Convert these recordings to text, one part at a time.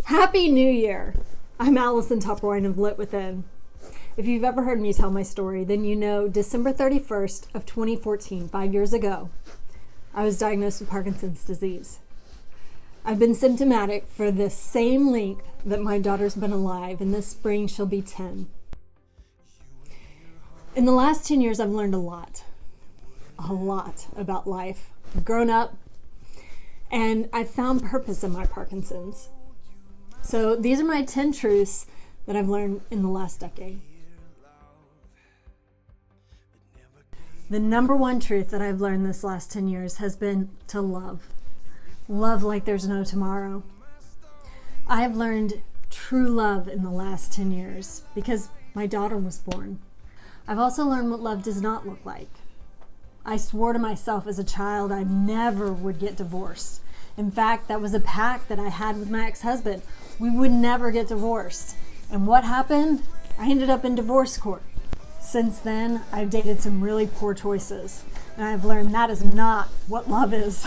Happy New Year! I'm Allison Topwine of Lit Within. If you've ever heard me tell my story, then you know December 31st of 2014, 5 years ago, I was diagnosed with Parkinson's disease. I've been symptomatic for the same length that my daughter's been alive, and this spring she'll be 10. In the last 10 years, I've learned a lot about life. I've grown up, and I've found purpose in my Parkinson's. So these are my 10 truths that I've learned in the last decade. The number one truth that I've learned this last 10 years has been to love. Love like there's no tomorrow. I have learned true love in the last 10 years because my daughter was born. I've also learned what love does not look like. I swore to myself as a child I never would get divorced. In fact, that was a pact that I had with my ex-husband. We would never get divorced. And what happened? I ended up in divorce court. Since then, I've dated some really poor choices, and I've learned that is not what love is.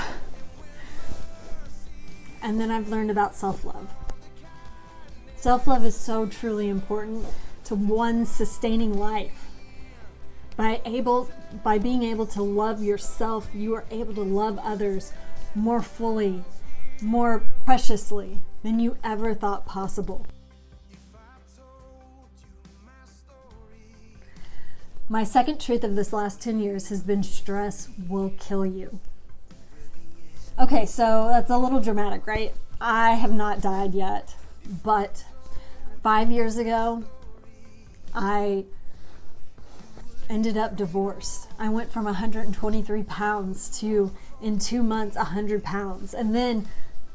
And then I've learned about self-love. Self-love is so truly important to one's sustaining life. By being able to love yourself, you are able to love others more fully, more preciously than you ever thought possible. My second truth of this last 10 years has been stress will kill you. Okay, so that's a little dramatic, right? I have not died yet, but 5 years ago, I ended up divorced. I went from 123 pounds to, in 2 months, 100 pounds. And then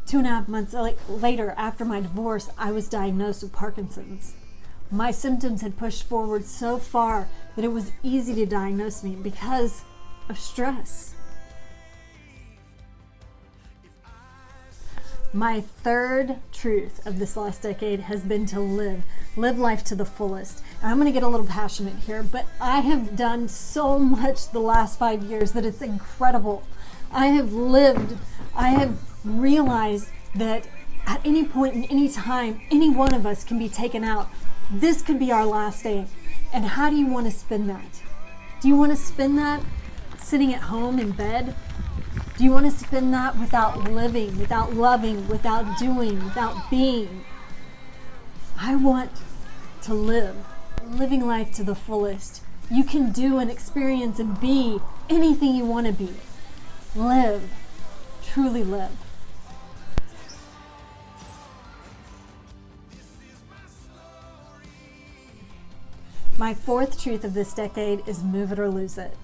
2.5 months later, after my divorce, I was diagnosed with Parkinson's. My symptoms had pushed forward so far that it was easy to diagnose me because of stress. My third truth of this last decade has been to live life to the fullest. And I'm going to get a little passionate here, but I have done so much the last 5 years that it's incredible. I have realized that at any point in any time, any one of us can be taken out. This could be our last day. And how do you want to spend that? Do you want to spend that sitting at home in bed? Do you want to spend that without living, without loving, without doing, without being? I want to live, living life to the fullest. You can do and experience and be anything you want to be. Live, truly live. My fourth truth of this decade is move it or lose it.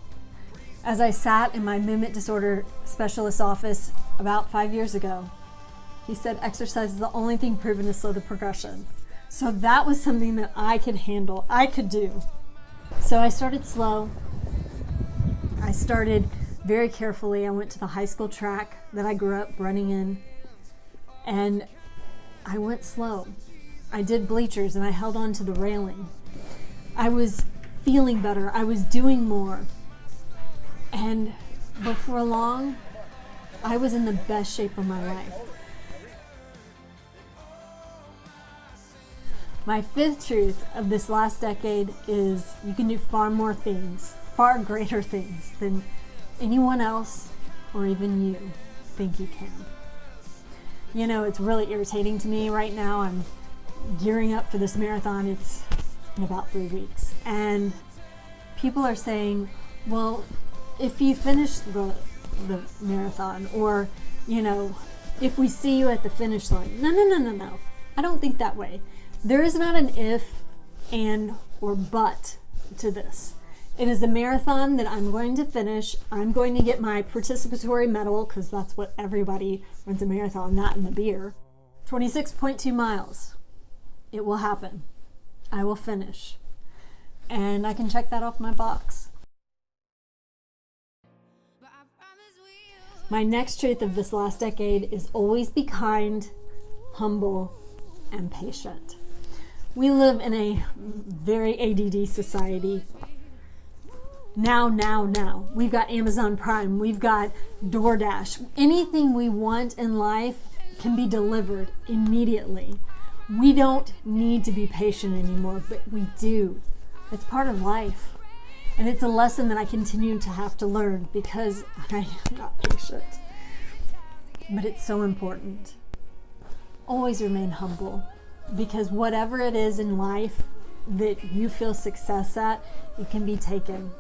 As I sat in my movement disorder specialist's office about 5 years ago, he said exercise is the only thing proven to slow the progression. So that was something that I could handle, I could do. So I started slow. I started very carefully. I went to the high school track that I grew up running in, and I went slow. I did bleachers and I held on to the railing. I was feeling better. I was doing more. And before long, I was in the best shape of my life. My fifth truth of this last decade is you can do far more things, far greater things than anyone else or even you think you can. You know, it's really irritating to me right now. I'm gearing up for this marathon. It's in about 3 weeks. And people are saying, well, if you finish the marathon, or, you know, if we see you at the finish line. No. I don't think that way. There is not an if, and, or but to this. It is a marathon that I'm going to finish. I'm going to get my participatory medal, because that's what everybody runs a marathon, not in the beer. 26.2 miles. It will happen. I will finish. And I can check that off my box. My next truth of this last decade is always be kind, humble, and patient. We live in a very ADD society. Now. We've got Amazon Prime. We've got DoorDash. Anything we want in life can be delivered immediately. We don't need to be patient anymore, but we do. It's part of life. And it's a lesson that I continue to have to learn because I am not patient. But it's so important. Always remain humble, because whatever it is in life that you feel success at, it can be taken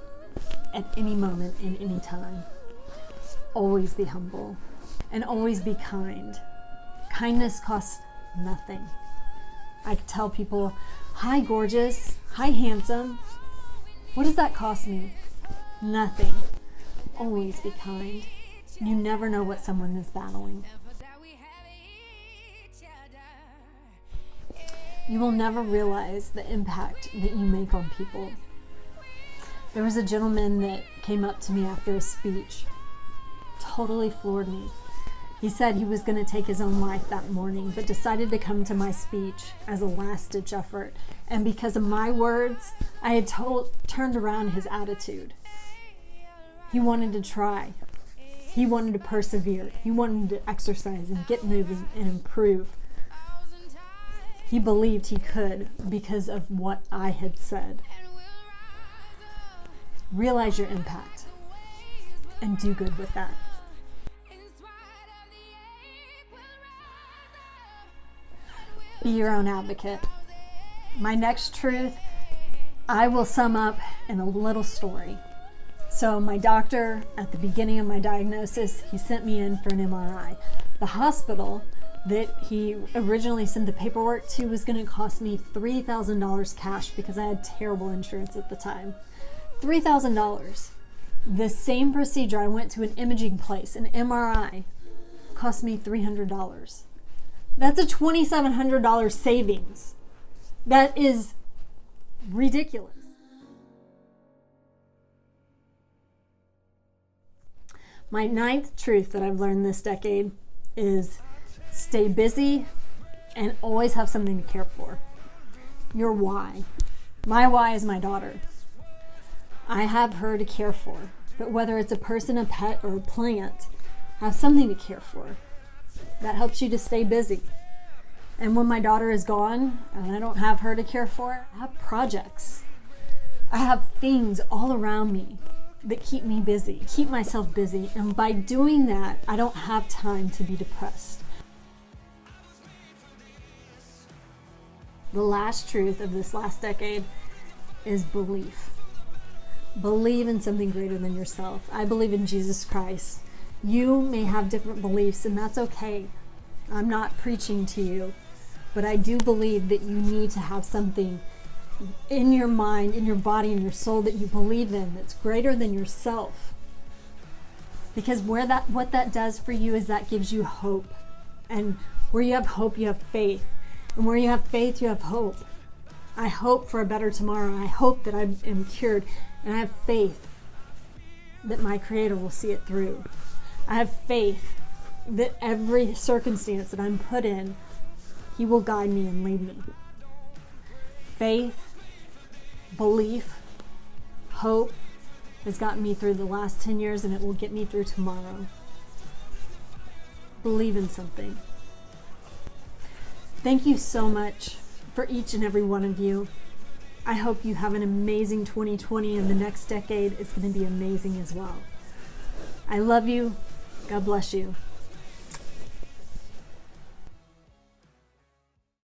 at any moment in any time. Always be humble and always be kind. Kindness costs nothing. I tell people, hi gorgeous, hi handsome. What does that cost me? Nothing. Always be kind. You never know what someone is battling. You will never realize the impact that you make on people. There was a gentleman that came up to me after a speech. Totally floored me. He said he was going to take his own life that morning, but decided to come to my speech as a last-ditch effort. And because of my words, I had turned around his attitude. He wanted to try. He wanted to persevere. He wanted to exercise and get moving and improve. He believed he could because of what I had said. Realize your impact and do good with that. Be your own advocate. My next truth, I will sum up in a little story. So my doctor, at the beginning of my diagnosis, he sent me in for an MRI. The hospital that he originally sent the paperwork to was going to cost me $3,000 cash because I had terrible insurance at the time. $3,000. The same procedure, I went to an imaging place, an MRI, cost me $300. That's a $2,700 savings. That is ridiculous. My ninth truth that I've learned this decade is stay busy and always have something to care for. Your why. My why is my daughter. I have her to care for, but whether it's a person, a pet, or a plant, have something to care for. That helps you to stay busy. And when my daughter is gone and I don't have her to care for, I have projects. I have things all around me that keep me busy, keep myself busy. And by doing that, I don't have time to be depressed. The last truth of this last decade is belief. Believe in something greater than yourself. I believe in Jesus Christ. You may have different beliefs, and that's okay. I'm not preaching to you, but I do believe that you need to have something in your mind, in your body, in your soul that you believe in that's greater than yourself. Because what that does for you is that gives you hope. And where you have hope, you have faith. And where you have faith, you have hope. I hope for a better tomorrow. I hope that I am cured. And I have faith that my Creator will see it through. I have faith that every circumstance that I'm put in, He will guide me and lead me. Faith, belief, hope has gotten me through the last 10 years, and it will get me through tomorrow. Believe in something. Thank you so much for each and every one of you. I hope you have an amazing 2020, and the next decade is going to be amazing as well. I love you. God bless you.